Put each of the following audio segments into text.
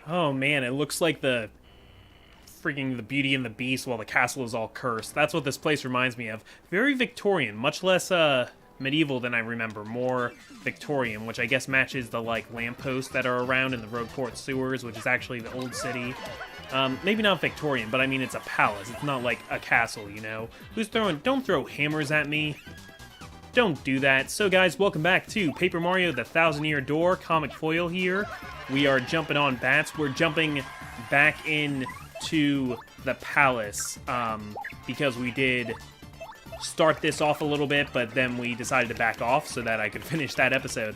Oh man, it looks like the freaking the Beauty and the Beast while the castle is all cursed. That's what this place reminds me of. Very Victorian, much less medieval than I remember. More Victorian, which I guess matches the like lampposts that are around in the Rogueport sewers, which is actually the old city. Maybe not Victorian, but I mean it's a palace. It's not like a castle, you know? Who's throwing... Don't throw hammers at me. Don't do that. So guys, welcome back to Paper Mario the Thousand Year Door, comic foil here. We are jumping on bats. We're jumping back into the palace, because we did start this off a little bit, but then we decided to back off so that I could finish that episode.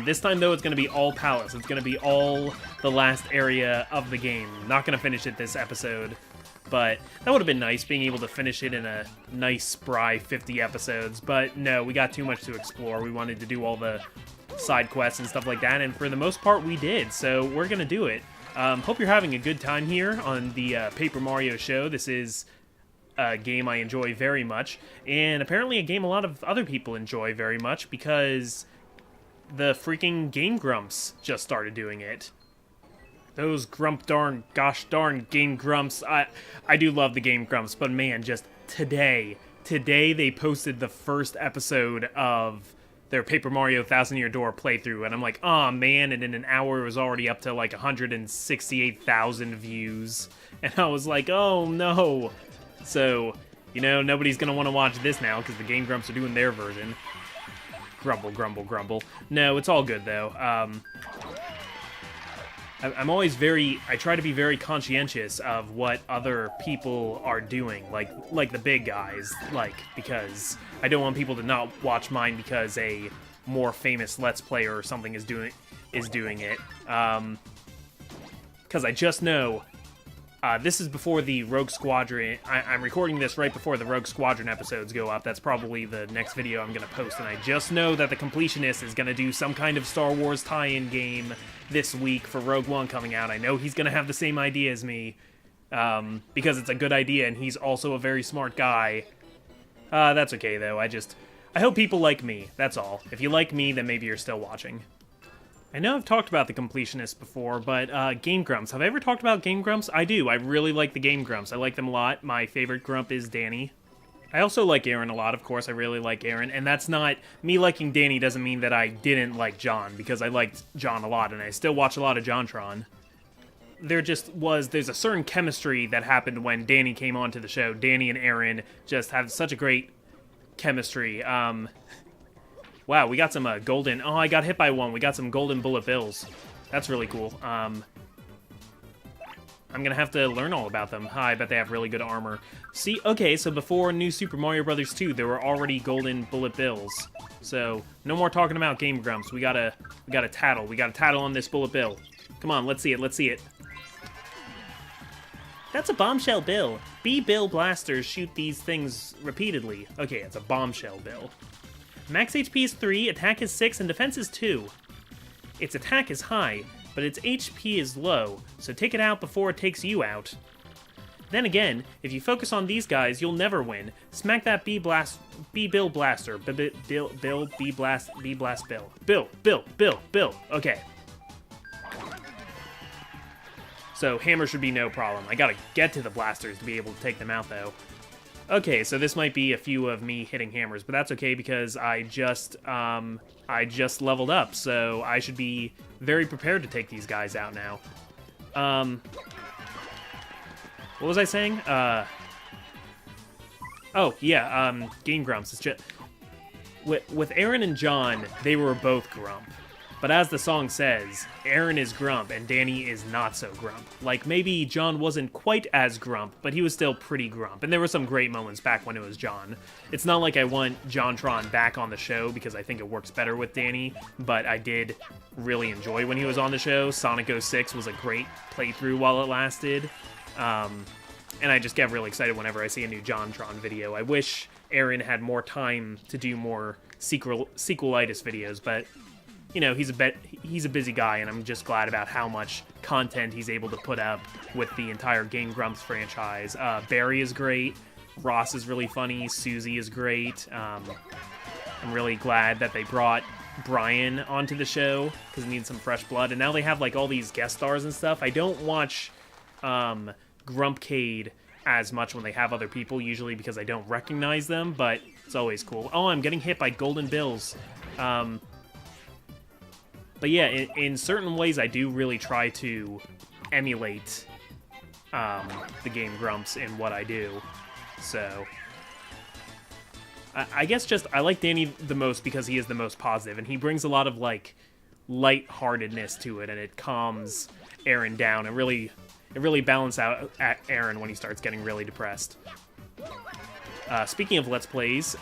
This time, though, it's going to be all palace. It's going to be all the last area of the game. Not going to finish it this episode, but that would have been nice, being able to finish it in a nice, spry 50 episodes. But no, we got too much to explore. We wanted to do all the side quests and stuff like that, and for the most part, we did. So we're going to do it. Hope you're having a good time here on the Paper Mario show. This is a game I enjoy very much, and apparently a game a lot of other people enjoy very much, because the freaking Game Grumps just started doing it. Those gosh darn Game Grumps. I do love the Game Grumps, but man, just today they posted the first episode of their Paper Mario Thousand Year Door playthrough, and I'm like, oh man, and in an hour it was already up to like 168,000 views, and I was like, oh no. So, you know, nobody's gonna want to watch this now, because the Game Grumps are doing their version. Grumble, grumble, grumble. No, it's all good, though. I'm always I try to be very conscientious of what other people are doing, like the big guys, because I don't want people to not watch mine because a more famous Let's Player or something is doing it. Because I just know... this is before the Rogue Squadron. I'm recording this right before the Rogue Squadron episodes go up. That's probably the next video I'm going to post. And I just know that the Completionist is going to do some kind of Star Wars tie-in game this week for Rogue One coming out. I know he's going to have the same idea as me, because it's a good idea, and he's also a very smart guy. That's okay, though. I hope people like me. That's all. If you like me, then maybe you're still watching. I know I've talked about the Completionist before, but Game Grumps. Have I ever talked about Game Grumps? I do. I really like the Game Grumps. I like them a lot. My favorite Grump is Danny. I also like Aaron a lot, of course. I really like Aaron. And that's not... Me liking Danny doesn't mean that I didn't like John, because I liked John a lot, and I still watch a lot of JonTron. There's a certain chemistry that happened when Danny came onto the show. Danny and Aaron just have such a great chemistry. Wow, we got some golden... Oh, I got hit by one. We got some golden bullet bills. That's really cool. I'm gonna have to learn all about them. I bet they have really good armor. See, okay, so before New Super Mario Bros. 2, there were already golden bullet bills. So, no more talking about Game Grumps. We gotta tattle. We gotta tattle on this bullet bill. Come on, let's see it. That's a bombshell bill. B-bill blasters shoot these things repeatedly. Okay, it's a bombshell bill. Max HP is 3, attack is 6, and defense is 2. Its attack is high, but its HP is low, so take it out before it takes you out. Then again, if you focus on these guys, you'll never win. Smack that B-bill blaster. B-blast bill. Bill. Okay. So hammer should be no problem. I gotta get to the blasters to be able to take them out, though. Okay, so this might be a few of me hitting hammers, but that's okay because I just leveled up, so I should be very prepared to take these guys out now. What was I saying? Oh, yeah, Game Grumps. It's just... With Aaron and John, they were both Grump. But as the song says, Aaron is Grump and Danny is not so Grump. Like, maybe John wasn't quite as Grump, but he was still pretty Grump. And there were some great moments back when it was John. It's not like I want JonTron back on the show because I think it works better with Danny, but I did really enjoy when he was on the show. Sonic 06 was a great playthrough while it lasted. And I just get really excited whenever I see a new JonTron video. I wish Aaron had more time to do more sequelitis videos, but... You know, he's a busy guy, and I'm just glad about how much content he's able to put up with the entire Game Grumps franchise. Barry is great, Ross is really funny, Susie is great. I'm really glad that they brought Brian onto the show because it needs some fresh blood, and now they have like all these guest stars and stuff. I don't watch Grumpcade as much when they have other people, usually because I don't recognize them, but it's always cool. Oh, I'm getting hit by golden bills. But yeah, in certain ways I do really try to emulate the game Grumps in what I do. So I guess just I like Danny the most because he is the most positive, and he brings a lot of like lightheartedness to it, and it calms Aaron down. It really balances out at Aaron when he starts getting really depressed. Speaking of Let's Plays,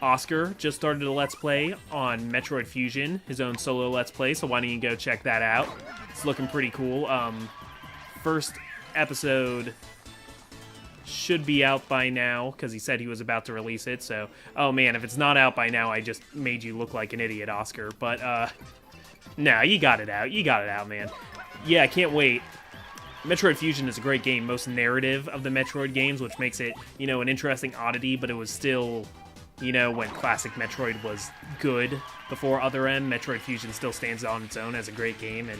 Oscar just started a Let's Play on Metroid Fusion, his own solo Let's Play, so why don't you go check that out? It's looking pretty cool. First episode should be out by now, because he said he was about to release it, so... Oh man, if it's not out by now, I just made you look like an idiot, Oscar. But, nah, you got it out. You got it out, man. Yeah, I can't wait. Metroid Fusion is a great game, most narrative of the Metroid games, which makes it, you know, an interesting oddity, but it was still, you know, when classic Metroid was good before Other M, Metroid Fusion still stands on its own as a great game, and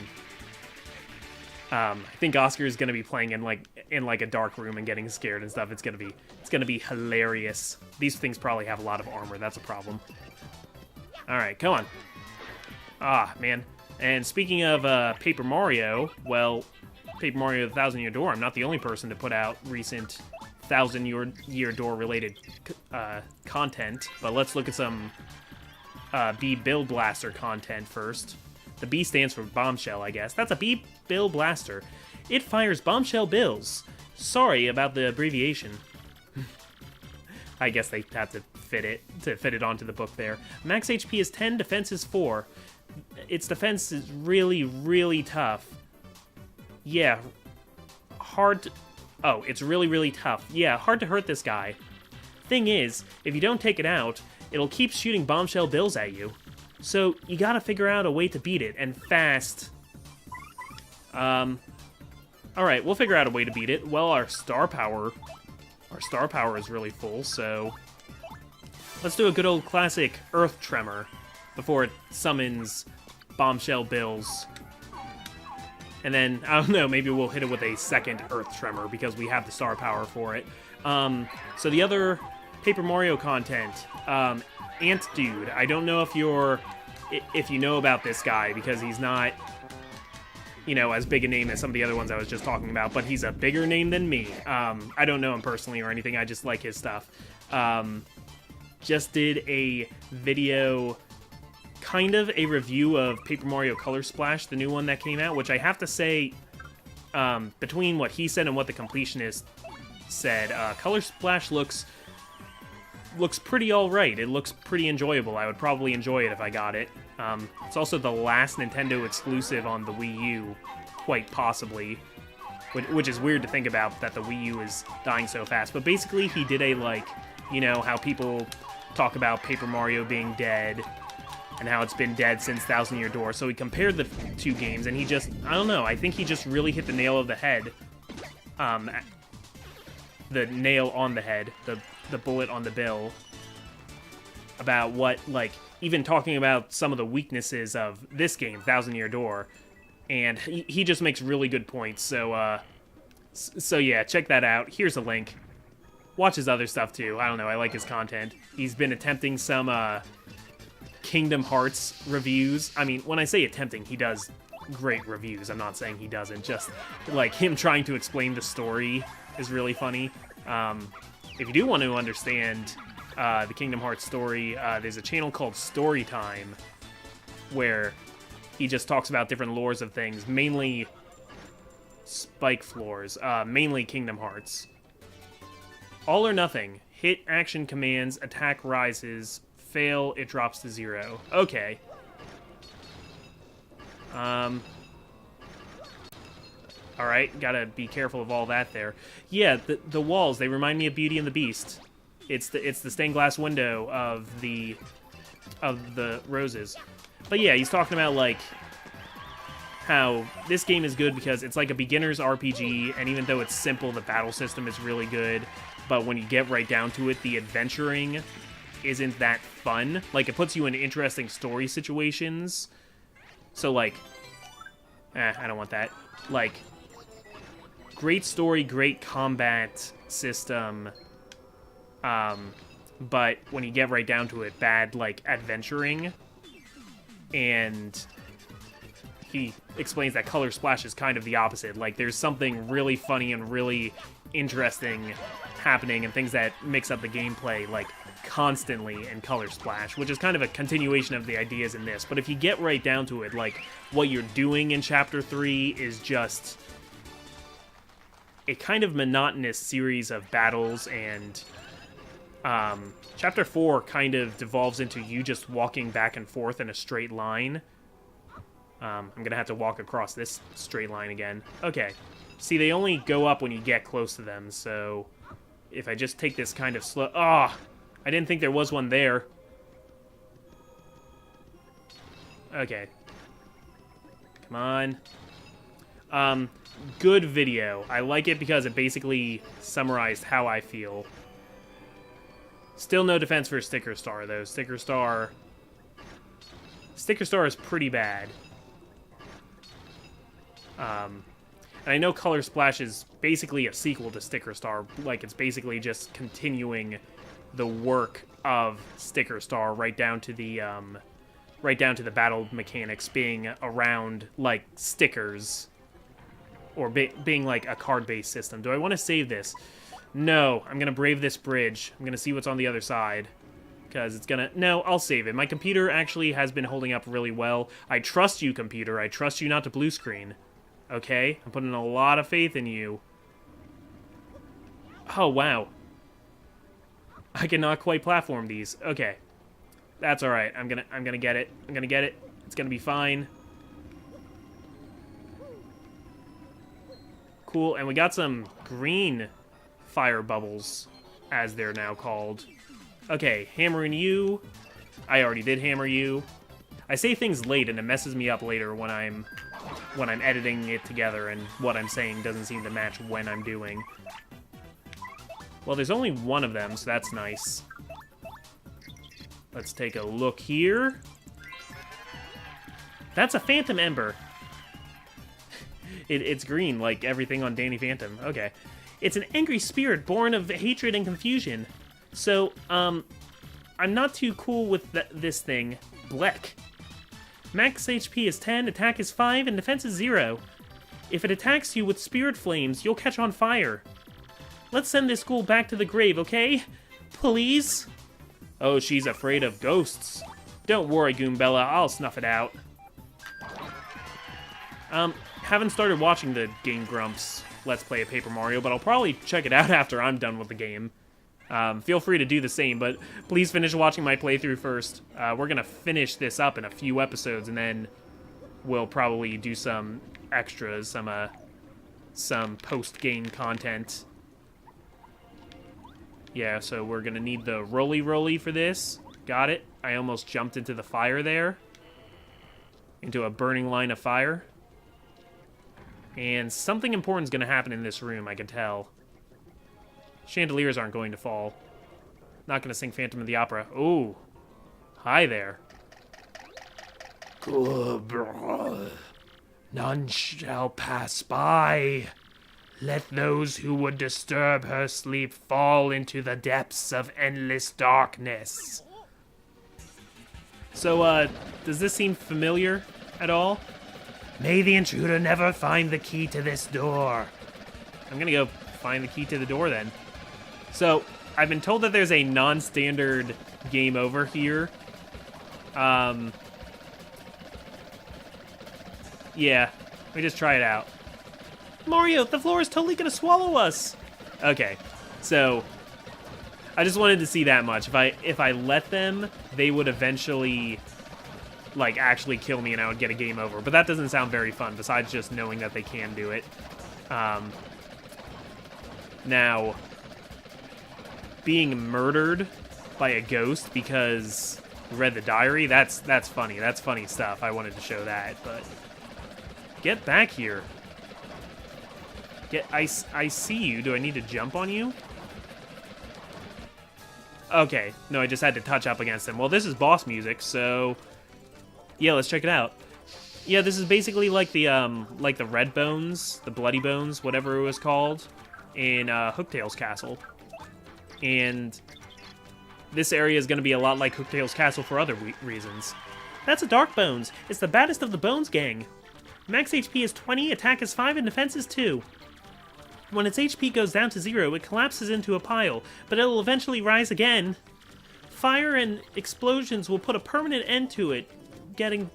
I think Oscar is going to be playing in like a dark room and getting scared and stuff. It's going to be hilarious. These things probably have a lot of armor. That's a problem. All right, come on. Ah, man. And speaking of Paper Mario, well, Paper Mario: The Thousand Year Door, I'm not the only person to put out recent Thousand Year Door related content, but let's look at some B Bill Blaster content first. The B stands for bombshell, I guess. That's a B Bill Blaster. It fires bombshell bills. Sorry about the abbreviation. I guess they have to fit it onto the book there. Max HP is 10, defense is 4. Its defense is really, really tough. Yeah, it's really, really tough. Yeah, hard to hurt this guy. Thing is, if you don't take it out, it'll keep shooting bombshell bills at you. So, you gotta figure out a way to beat it, and fast. Alright, we'll figure out a way to beat it. Well, our star power is really full, so let's do a good old classic Earth Tremor before it summons bombshell bills. And then, I don't know, maybe we'll hit it with a second Earth Tremor because we have the star power for it. So the other Paper Mario content, Ant Dude. I don't know if you know about this guy, because he's not, you know, as big a name as some of the other ones I was just talking about, but he's a bigger name than me. I don't know him personally or anything, I just like his stuff. Just did a video, kind of a review of Paper Mario Color Splash, the new one that came out, which I have to say, between what he said and what the completionist said, Color Splash looks pretty alright. It looks pretty enjoyable. I would probably enjoy it if I got it. It's also the last Nintendo exclusive on the Wii U, quite possibly, which is weird to think about, that the Wii U is dying so fast. But basically, he did a, like, you know, how people talk about Paper Mario being dead, and how it's been dead since Thousand Year Door. So he compared the two games, and he just, I don't know, I think he just really hit the nail of the head. The nail on the head, the bullet on the bill, about what, like, even talking about some of the weaknesses of this game, Thousand Year Door, and he just makes really good points, so yeah, check that out. Here's a link. Watch his other stuff, too. I don't know, I like his content. He's been attempting some, Kingdom Hearts reviews. I mean, when I say attempting, he does great reviews. I'm not saying he doesn't. Just, like, him trying to explain the story is really funny. If you do want to understand the Kingdom Hearts story, there's a channel called Storytime, where he just talks about different lores of things, mainly Spike floors, mainly Kingdom Hearts. All or nothing. Hit action commands, attack rises, fail, it drops to 0. Okay. Alright, gotta be careful of all that there. Yeah, the walls, they remind me of Beauty and the Beast. It's the stained glass window of the roses. But yeah, he's talking about, like, how this game is good because it's like a beginner's RPG, and even though it's simple, the battle system is really good. But when you get right down to it, the adventuring isn't that fun. Like, it puts you in interesting story situations. So, like, I don't want that. Like, great story, great combat system, but when you get right down to it, bad, like, adventuring. And he explains that Color Splash is kind of the opposite. Like, there's something really funny and really interesting happening and things that mix up the gameplay, like, constantly in Color Splash, which is kind of a continuation of the ideas in this. But if you get right down to it, like, what you're doing in Chapter 3 is just a kind of monotonous series of battles, and Chapter 4 kind of devolves into you just walking back and forth in a straight line. I'm gonna have to walk across this straight line again. Okay. See, they only go up when you get close to them, so if I just take this kind of slow... Ah! I didn't think there was one there. Okay. Come on. Good video. I like it because it basically summarized how I feel. Still no defense for Sticker Star, though. Sticker Star is pretty bad. And I know Color Splash is basically a sequel to Sticker Star. Like, it's basically just continuing the work of Sticker Star right down to the battle mechanics being around, like, stickers. Or being, like, a card-based system. Do I want to save this? No, I'm going to brave this bridge. I'm going to see what's on the other side. Because it's going to... No, I'll save it. My computer actually has been holding up really well. I trust you, computer. I trust you not to blue screen. Okay? I'm putting a lot of faith in you. Oh, wow. I cannot quite platform these. Okay. That's alright. I'm gonna get it. I'm gonna get it. It's gonna be fine. Cool, and we got some green fire bubbles, as they're now called. Okay, hammering you. I already did hammer you. I say things late, and it messes me up later when I'm editing it together, and what I'm saying doesn't seem to match when I'm doing. Well, there's only one of them, so that's nice. Let's take a look here. That's a Phantom Ember. It's green, like everything on Danny Phantom. Okay. It's an angry spirit born of hatred and confusion. So, I'm not too cool with this thing. Bleck. Max HP is 10, attack is 5, and defense is 0. If it attacks you with spirit flames, you'll catch on fire. Let's send this ghoul back to the grave, okay? Please? Oh, she's afraid of ghosts. Don't worry, Goombella, I'll snuff it out. Haven't started watching the Game Grumps Let's Play of Paper Mario, but I'll probably check it out after I'm done with the game. Feel free to do the same, but please finish watching my playthrough first. We're gonna finish this up in a few episodes, and then we'll probably do some extras, some post-game content. Yeah, so we're gonna need the roly-roly for this. Got it. I almost jumped into the fire there. Into a burning line of fire. And something important is gonna happen in this room, I can tell. Chandeliers aren't going to fall. Not gonna sing Phantom of the Opera. Ooh. Hi there. None shall pass by. Let those who would disturb her sleep fall into the depths of endless darkness. So, does this seem familiar at all? May the intruder never find the key to this door. I'm gonna go find the key to the door then. So, I've been told that there's a non-standard game over here. Yeah, let me just try it out. Mario, the floor is totally gonna swallow us. Okay, so I just wanted to see that much. If I let them, they would eventually, like, actually kill me and I would get a game over. But that doesn't sound very fun, besides just knowing that they can do it. Now, being murdered by a ghost because you read the diary, that's funny. That's funny stuff. I wanted to show that, but get back here. I see you. Do I need to jump on you? Okay, no, I just had to touch up against him. Well, this is boss music, so yeah, let's check it out. Yeah, this is basically like the red bones, the bloody bones, whatever it was called, in Hooktail's castle. And this area is going to be a lot like Hooktail's castle for other reasons. That's a Dark Bones. It's the baddest of the Bones gang. Max HP is 20, attack is 5, and defense is 2. When its HP goes down to 0, it collapses into a pile, but it'll eventually rise again. Fire and explosions will put a permanent end to it getting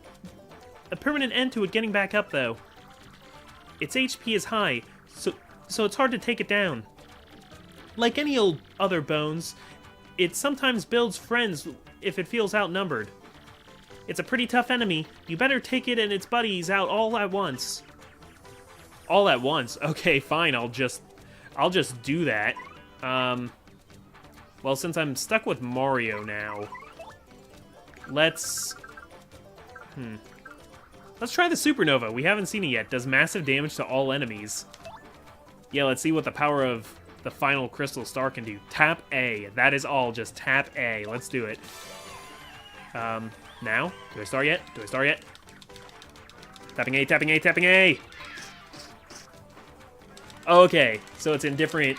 back up, though. Its HP is high, so it's hard to take it down. Like any old other bones, it sometimes builds friends if it feels outnumbered. It's a pretty tough enemy. You better take it and its buddies out all at once. All at once? Okay, fine. I'll just do that. Well, since I'm stuck with Mario now, let's try the Supernova. We haven't seen it yet. Does massive damage to all enemies. Yeah, let's see what the power of the final Crystal Star can do. Tap A. That is all. Just tap A. Let's do it. Now? Do I start yet? Do I start yet? Tapping A, tapping A, tapping A! Okay, so it's in different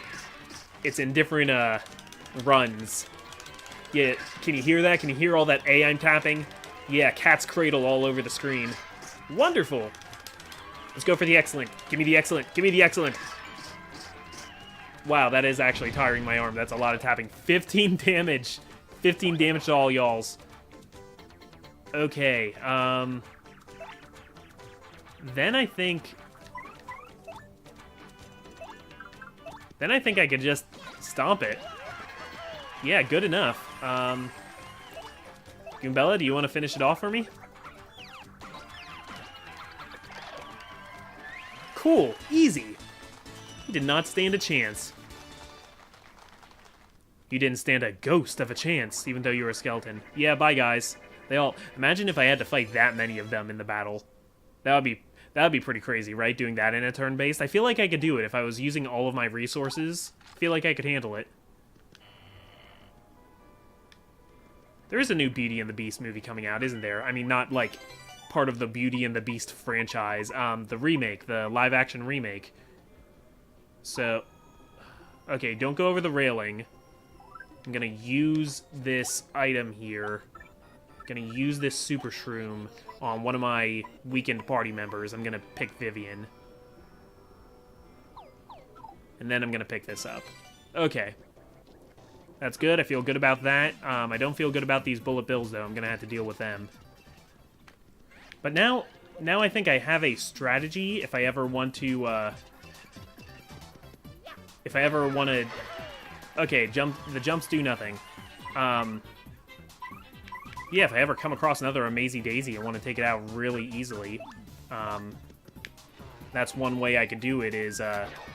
runs. Yeah, can you hear that? Can you hear all that A I'm tapping? Yeah, Cat's Cradle all over the screen. Wonderful! Let's go for the excellent. Give me the excellent. Give me the excellent. Wow, that is actually tiring my arm. That's a lot of tapping. 15 damage. 15 damage to all y'alls. Okay, then I think I could just stomp it. Yeah, good enough. Goombella, do you want to finish it off for me? Cool, easy. You did not stand a chance. You didn't stand a ghost of a chance, even though you were a skeleton. Yeah, bye guys. Imagine if I had to fight that many of them in the battle. That would be pretty crazy, right? Doing that in a turn-based. I feel like I could do it if I was using all of my resources. I feel like I could handle it. There is a new Beauty and the Beast movie coming out, isn't there? I mean, not like part of the Beauty and the Beast franchise. The remake, the live-action remake. So, okay, don't go over the railing. I'm gonna use this item here. Gonna use this Super Shroom on one of my weekend party members. I'm gonna pick Vivian. And then I'm gonna pick this up. Okay. That's good. I feel good about that. I don't feel good about these bullet bills, though. I'm gonna have to deal with them. But now I think I have a strategy if I ever want to, Okay, the jumps do nothing. Yeah, if I ever come across another Amazy Daisy and want to take it out really easily, that's one way I could do it is,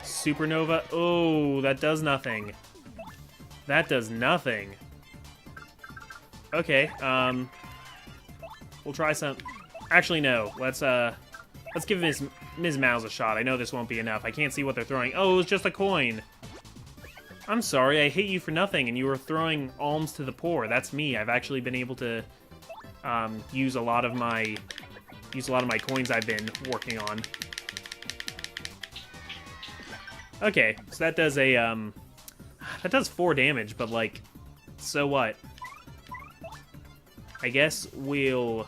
Supernova. Oh, that does nothing. That does nothing. Okay, we'll try some... Actually, no. Let's give Ms. Mouse a shot. I know this won't be enough. I can't see what they're throwing. Oh, it was just a coin. I'm sorry, I hate you for nothing, and you were throwing alms to the poor. That's me. I've actually been able to use a lot of my coins I've been working on. Okay, so that does that does 4 damage, but like, so what? I guess we'll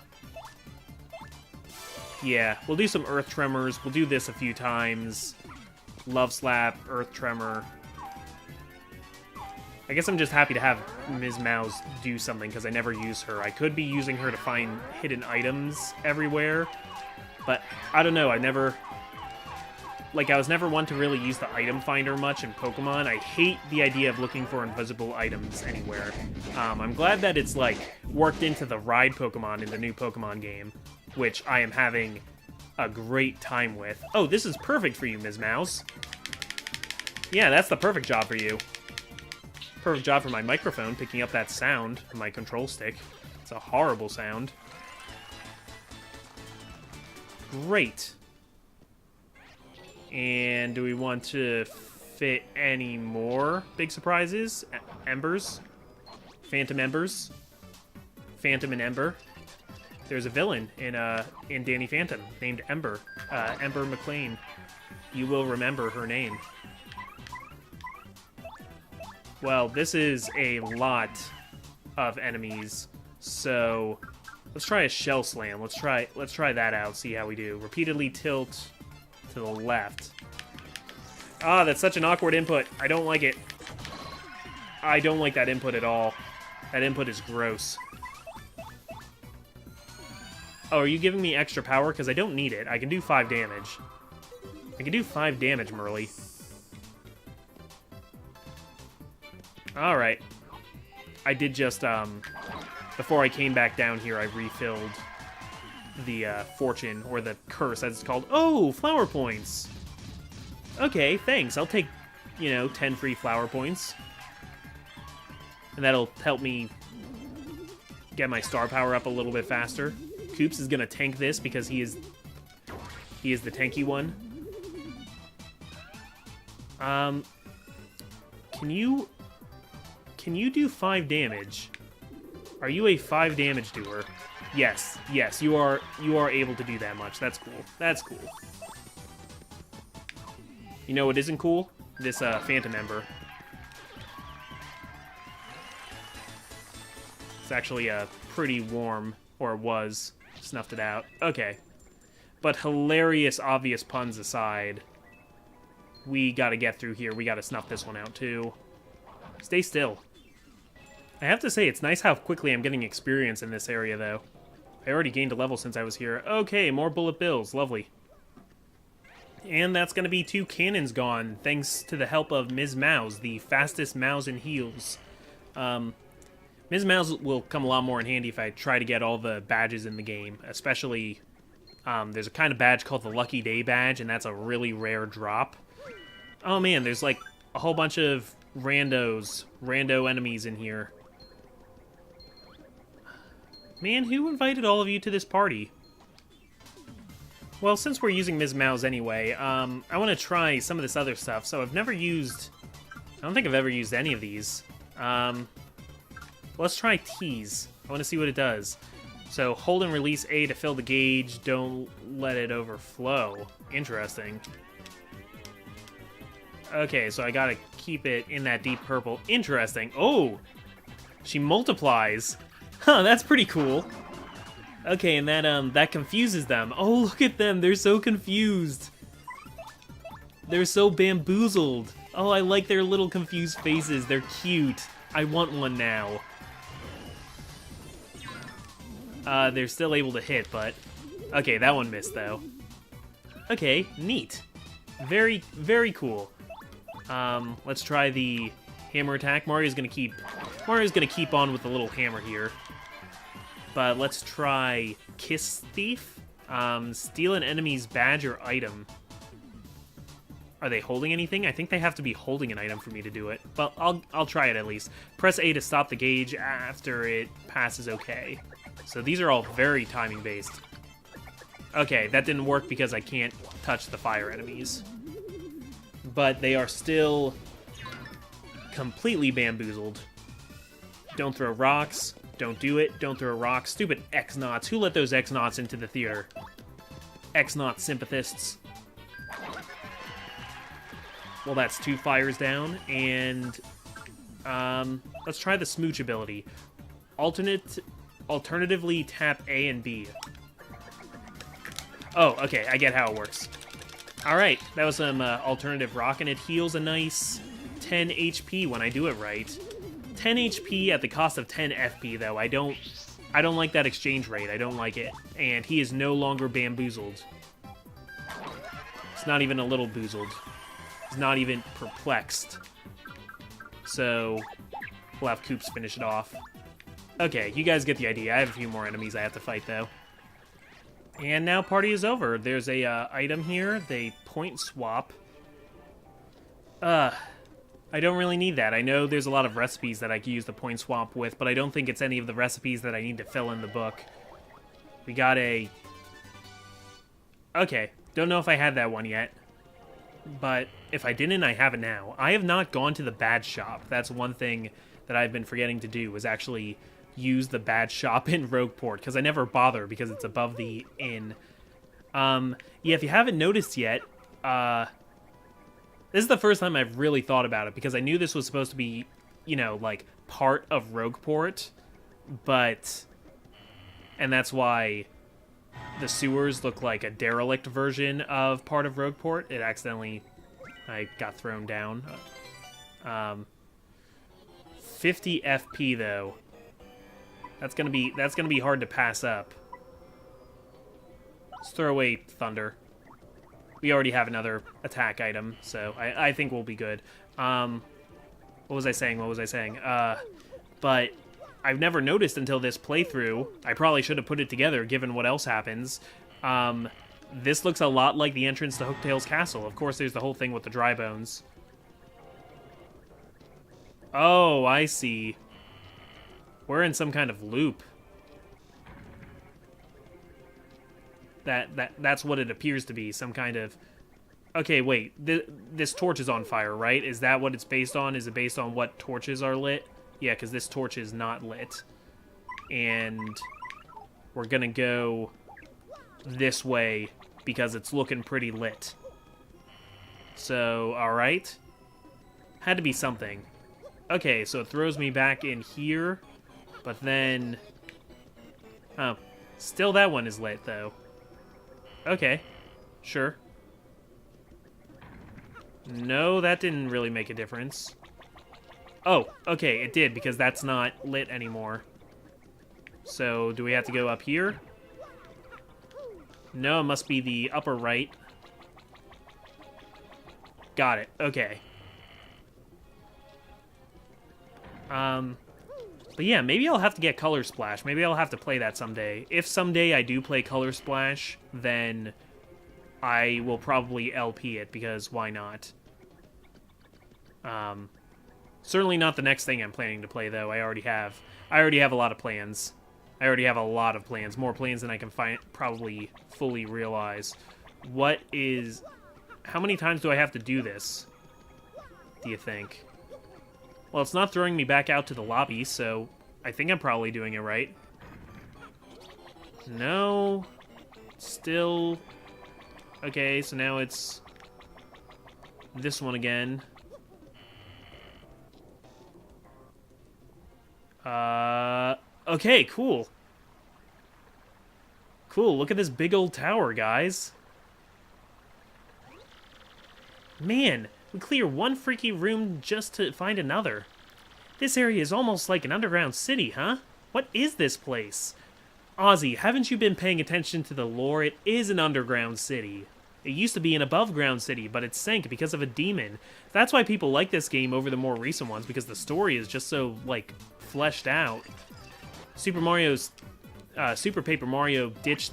do some Earth Tremors. We'll do this a few times. Love Slap, Earth Tremor. I guess I'm just happy to have Ms. Mouse do something, because I never use her. I could be using her to find hidden items everywhere, but I don't know, I was never one to really use the item finder much in Pokemon. I hate the idea of looking for invisible items anywhere. I'm glad that it's, like, worked into the ride Pokemon in the new Pokemon game, which I am having a great time with. Oh, this is perfect for you, Ms. Mouse. Yeah, that's the perfect job for you. Perfect job for my microphone, picking up that sound from my control stick. It's a horrible sound. Great. And do we want to fit any more big surprises? Embers? Phantom Embers. Phantom and Ember. There's a villain in Danny Phantom named Ember. Ember McLean. You will remember her name. Well, this is a lot of enemies, so let's try a Shell Slam. Let's try that out, see how we do. Repeatedly tilt to the left. Ah, that's such an awkward input. I don't like it. I don't like that input at all. That input is gross. Oh, are you giving me extra power? Because I don't need it. I can do 5 damage. I can do 5 damage, Merly. Alright. I did just, before I came back down here, I refilled the, fortune, or the curse, as it's called. Oh, flower points! Okay, thanks. I'll take, 10 free flower points. And that'll help me get my star power up a little bit faster. Koops is gonna tank this because he is the tanky one. Can you do 5 damage? Are you a 5 damage doer? Yes, you are able to do that much. That's cool. That's cool. You know what isn't cool? This Phantom Ember. It's actually pretty warm, or was. Snuffed it out. Okay. But hilarious, obvious puns aside, we gotta get through here. We gotta snuff this one out, too. Stay still. I have to say, it's nice how quickly I'm getting experience in this area, though. I already gained a level since I was here. Okay, more bullet bills. Lovely. And that's gonna be 2 cannons gone, thanks to the help of Ms. Mouse, the fastest mouse in heels. Ms. Mouse will come a lot more in handy if I try to get all the badges in the game, especially, there's a kind of badge called the Lucky Day badge, and that's a really rare drop. Oh man, there's like a whole bunch of rando enemies in here. Man, who invited all of you to this party? Well, since we're using Ms. Mouse anyway, I want to try some of this other stuff, so I've never used... I don't think I've ever used any of these. Let's try Tease. I want to see what it does. So, hold and release A to fill the gauge. Don't let it overflow. Interesting. Okay, so I gotta keep it in that deep purple. Interesting. Oh! She multiplies. Huh, that's pretty cool. Okay, and that confuses them. Oh, look at them. They're so confused. They're so bamboozled. Oh, I like their little confused faces. They're cute. I want one now. They're still able to hit, but... Okay, that one missed, though. Okay, neat. Very, very cool. Let's try the hammer attack. Mario's gonna keep on with the little hammer here. But let's try Kiss Thief. Steal an enemy's badge or item. Are they holding anything? I think they have to be holding an item for me to do it. But I'll try it at least. Press A to stop the gauge after it passes OK. So these are all very timing based. Okay, that didn't work because I can't touch the fire enemies. But they are still completely bamboozled. Don't throw rocks. Don't do it. Don't throw rocks. Stupid X-Nauts. Who let those X-Nauts into the theater? X-Naut sympathists. Well, that's 2 fires down, and let's try the Smooch ability. Alternatively, tap A and B. Oh, okay, I get how it works. Alright, that was some alternative rock, and it heals a nice 10 HP when I do it right. 10 HP at the cost of 10 FP, though. I don't like that exchange rate. I don't like it. And he is no longer bamboozled. It's not even a little boozled. He's not even perplexed. So, we'll have Koops finish it off. Okay, you guys get the idea. I have a few more enemies I have to fight, though. And now party is over. There's a item here. They point swap. I don't really need that. I know there's a lot of recipes that I can use the point swap with, but I don't think it's any of the recipes that I need to fill in the book. We got a... Okay, don't know if I had that one yet. But if I didn't, I have it now. I have not gone to the badge shop. That's one thing that I've been forgetting to do was actually use the bad shop in Rogueport, because I never bother because it's above the inn. Yeah, if you haven't noticed yet, this is the first time I've really thought about it, because I knew this was supposed to be, you know, like, part of Rogueport, but... And that's why the sewers look like a derelict version of part of Rogueport. It accidentally... I got thrown down. 50 FP, though. That's gonna be hard to pass up. Let's throw away Thunder. We already have another attack item, so I think we'll be good. What was I saying? But I've never noticed until this playthrough. I probably should have put it together, given what else happens. This looks a lot like the entrance to Hooktail's castle. Of course, there's the whole thing with the dry bones. Oh, I see. We're in some kind of loop. That's what it appears to be, some kind of... Okay, wait, this torch is on fire, right? Is that what it's based on? Is it based on what torches are lit? Yeah, because this torch is not lit. And we're gonna go this way because it's looking pretty lit. So, alright. Had to be something. Okay, so it throws me back in here, but then... Oh, still that one is lit, though. Okay, sure. No, that didn't really make a difference. Oh, okay, it did, because that's not lit anymore. So, do we have to go up here? No, it must be the upper right. Got it, okay. But yeah, maybe I'll have to get Color Splash. Maybe I'll have to play that someday. If someday I do play Color Splash, then I will probably LP it, because why not? Certainly not the next thing I'm planning to play, though. I already have a lot of plans. More plans than I can probably fully realize. How many times do I have to do this, do you think? Well, it's not throwing me back out to the lobby, so I think I'm probably doing it right. No. Still. Okay, so now it's this one again. Okay, cool. Cool, look at this big old tower, guys. Man, we clear one freaky room just to find another. This area is almost like an underground city, huh? What is this place? Ozzy, haven't you been paying attention to the lore? It is an underground city. It used to be an above-ground city, but it sank because of a demon. That's why people like this game over the more recent ones, because the story is just so, like, fleshed out. Super Paper Mario ditched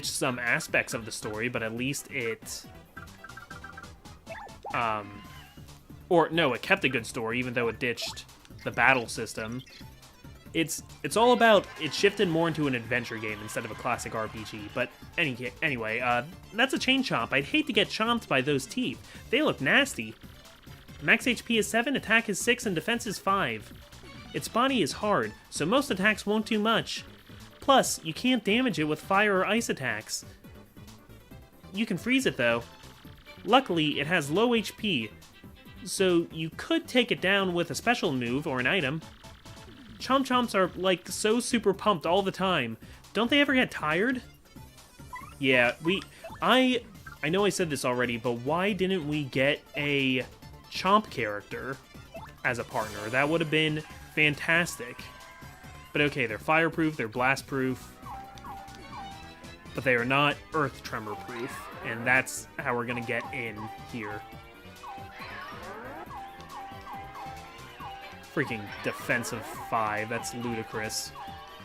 some aspects of the story, but at least it... it kept a good story, even though it ditched the battle system. It's all about, it shifted more into an adventure game instead of a classic RPG, but anyway, that's a chain chomp. I'd hate to get chomped by those teeth. They look nasty. Max HP is 7, attack is 6, and defense is 5. Its body is hard, so most attacks won't do much. Plus, you can't damage it with fire or ice attacks. You can freeze it, though. Luckily, it has low HP, so you could take it down with a special move or an item. Chomp Chomps are, like, so super pumped all the time. Don't they ever get tired? Yeah, I know I said this already, but why didn't we get a Chomp character as a partner? That would have been fantastic. But okay, they're fireproof, they're blastproof, but they are not earth tremor proof, and that's how we're gonna get in here. Freaking defensive 5, that's ludicrous.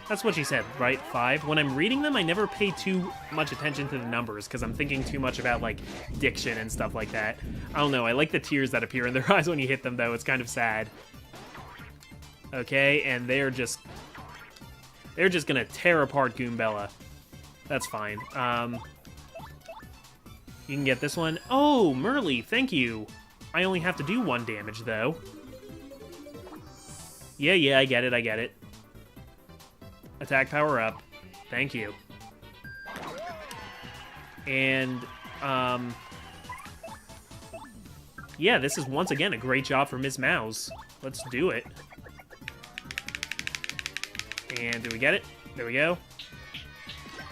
That's what she said, right? 5? When I'm reading them, I never pay too much attention to the numbers, because I'm thinking too much about, like, diction and stuff like that. I don't know, I like the tears that appear in their eyes when you hit them, though. It's kind of sad. Okay, and they're just gonna tear apart Goombella. That's fine. You can get this one. Oh, Merly, thank you. I only have to do 1 damage, though. Yeah, I get it, I get it. Attack power up. Thank you. And, yeah, this is once again a great job for Ms. Mouse. Let's do it. And do we get it? There we go.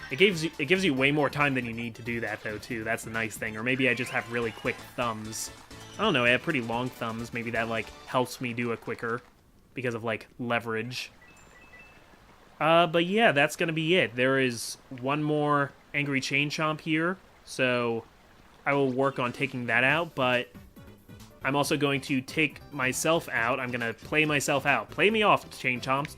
It gives you way more time than you need to do that, though, too. That's the nice thing. Or maybe I just have really quick thumbs. I don't know, I have pretty long thumbs. Maybe that, like, helps me do it quicker because of, like, leverage. But yeah, that's gonna be it. There is one more Angry Chain Chomp here, so I will work on taking that out, but I'm also going to take myself out. I'm gonna play myself out. Play me off, Chain Chomps.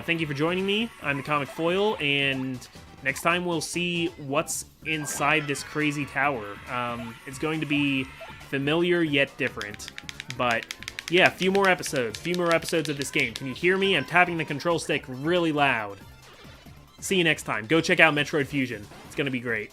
Thank you for joining me. I'm the Comic Foil, and next time we'll see what's inside this crazy tower. It's going to be familiar yet different, but yeah, a few more episodes of this game. Can you hear me? I'm tapping the control stick really loud. See you next time. Go check out Metroid Fusion. It's gonna be great.